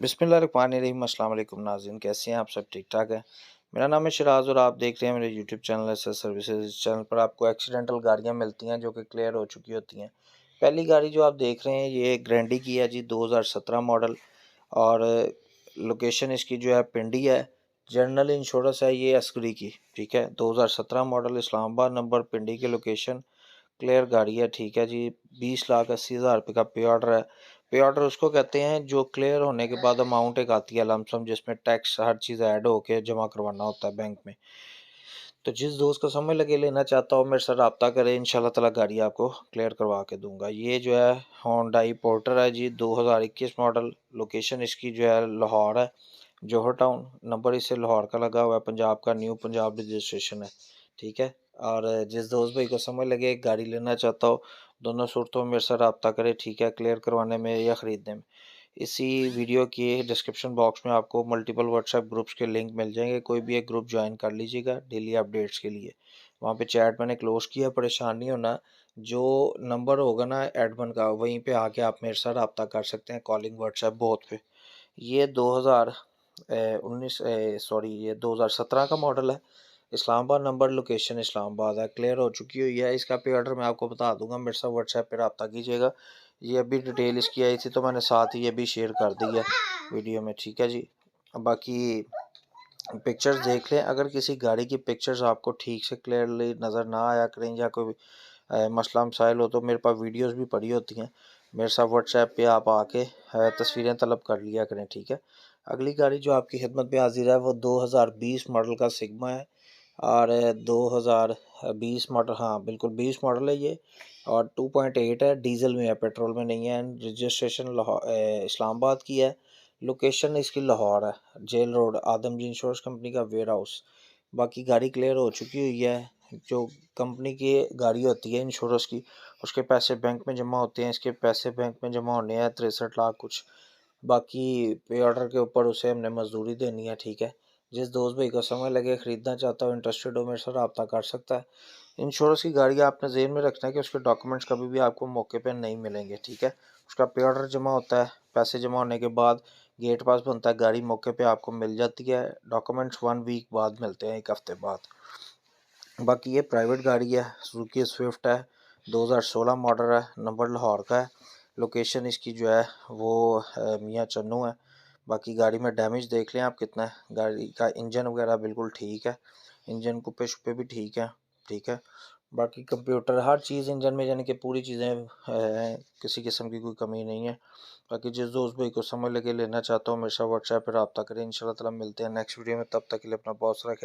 बिस्मिल्लाहिर्रहमानिर्रहीम। अस्सलाम वालेकुम नाज़रीन, कैसे हैं आप सब? ठीक ठाक है। मेरा नाम है शिराज और आप देख रहे हैं मेरे YouTube channel S S services. इस चैनल पर आपको एक्सीडेंटल गाड़ियां मिलती हैं जो कि क्लियर हो चुकी होती हैं। पहली गाड़ी जो आप देख रहे हैं ये ग्रैंडी की है जी, 2017 मॉडल। और लोकेशन इसकी जो है पिंडी है। जनरल इंश्योरेंस है ये अस्करी की, ठीक है। 2017 मॉडल, इस्लामाबाद नंबर, पिंडी की लोकेशन, क्लियर गाड़ी है, ठीक है जी। 20,80,000 रुपये का पे ऑर्डर है। पे ऑर्डर उसको कहते हैं जो क्लियर होने के बाद अमाउंट एक आती है लमसम, जिसमें टैक्स हर चीज़ ऐड होके जमा करवाना होता है बैंक में। तो जिस दोस्त को समय लगे लेना चाहता हो मेरे साथ रब्ता करें, इंशाल्लाह ताला गाड़ी आपको क्लियर करवा के दूंगा। ये जो है होंडाई पोर्टर है जी, 2021 मॉडल। लोकेशन इसकी जो है लाहौर है, जौहर टाउन। नंबर इसे लाहौर का लगा हुआ है, पंजाब का, न्यू पंजाब रजिस्ट्रेशन है, ठीक है। और जिस दोस्त भाई को समझ लगे गाड़ी लेना चाहता हो, दोनों सूरतों में मेरे साथ रब्ता करे, ठीक है, क्लियर करवाने में या ख़रीदने में। इसी वीडियो के डिस्क्रिप्शन बॉक्स में आपको मल्टीपल व्हाट्सएप ग्रुप्स के लिंक मिल जाएंगे, कोई भी एक ग्रुप ज्वाइन कर लीजिएगा डेली अपडेट्स के लिए। वहाँ पे चैट मैंने क्लोज किया, परेशान नहीं होना। जो नंबर होगा ना एडमिन का, वहीं पे आके आप मेरे साथ रब्ता कर सकते हैं, कॉलिंग व्हाट्सएप बोथ पे। ये 2019 सॉरी ये 2017 का मॉडल है। इस्लामाबाद नंबर, लोकेशन इस्लामाबाद है, क्लियर हो चुकी हुई है। इसका पे ऑर्डर मैं आपको बता दूंगा, मेरे साथ व्हाट्सएप पे रब्ता कीजिएगा। ये अभी डिटेल इसकी आई थी तो मैंने साथ ही ये भी शेयर कर दी है वीडियो में, ठीक है जी। बाकी पिक्चर्स देख लें, अगर किसी गाड़ी की पिक्चर्स आपको ठीक से क्लियरली नज़र ना आया करें या कोई मसला मसाइल हो तो मेरे पास वीडियोस भी पड़ी होती हैं। मेरे साथ व्हाट्सएप पे आप आके तस्वीरें तलब कर लिया करें, ठीक है। अगली गाड़ी जो आपकी खिदमत पे हाजिर है वो 2020 मॉडल का सिग्मा है। और 2020 मॉडल, हाँ बिल्कुल 20 मॉडल है ये। और 2.8 है, डीजल में है, पेट्रोल में नहीं है। रजिस्ट्रेशन इस्लामाबाद की है। लोकेशन इसकी लाहौर है, जेल रोड, आदमजी इंश्योरेंस कंपनी का वेयर हाउस। बाकी गाड़ी क्लियर हो चुकी हुई है। जो कंपनी की गाड़ी होती है इंश्योरेंस की, उसके पैसे बैंक में जमा होते हैं, इसके पैसे बैंक में जमा होने हैं 63 लाख कुछ। बाकी पे ऑर्डर के ऊपर उसे हमने मजदूरी देनी है, ठीक है। जिस दोस्त भाई को समय लगे, ख़रीदना चाहता हो, इंटरेस्टेड हो, मेरे साथ रब्ता कर सकता है। इंश्योरेंस की गाड़ी आपने ज़हन में रखना है कि उसके डॉक्यूमेंट्स कभी भी आपको मौके पे नहीं मिलेंगे, ठीक है। उसका पे ऑर्डर जमा होता है, पैसे जमा होने के बाद गेट पास बनता है, गाड़ी मौके पे आपको मिल जाती है। डॉक्यूमेंट्स 1 वीक बाद मिलते हैं, 1 हफ्ते बाद। बाकी ये प्राइवेट गाड़ी है, सुजुकी स्विफ्ट है, 2016 मॉडल है, नंबर लाहौर का है। लोकेशन इसकी जो है वो मियाँ चन्नू है। बाकी गाड़ी में डैमेज देख लें आप कितना है। गाड़ी का इंजन वगैरह बिल्कुल ठीक है, इंजन कुप्पे शुप्पे भी ठीक है, ठीक है। बाकी कंप्यूटर हर चीज़ इंजन में, यानी कि पूरी चीज़ें हैं, किसी किस्म की कोई कमी नहीं है। बाकी जिस दोस्त भाई को समझ लगे लेना चाहता हूँ, मेरे साथ व्हाट्सएप पर रब्ता करें। इंशाल्लाह ताला मिलते हैं नेक्स्ट वीडियो में, तब तक के लिए अपना बहुत सारा ख्याल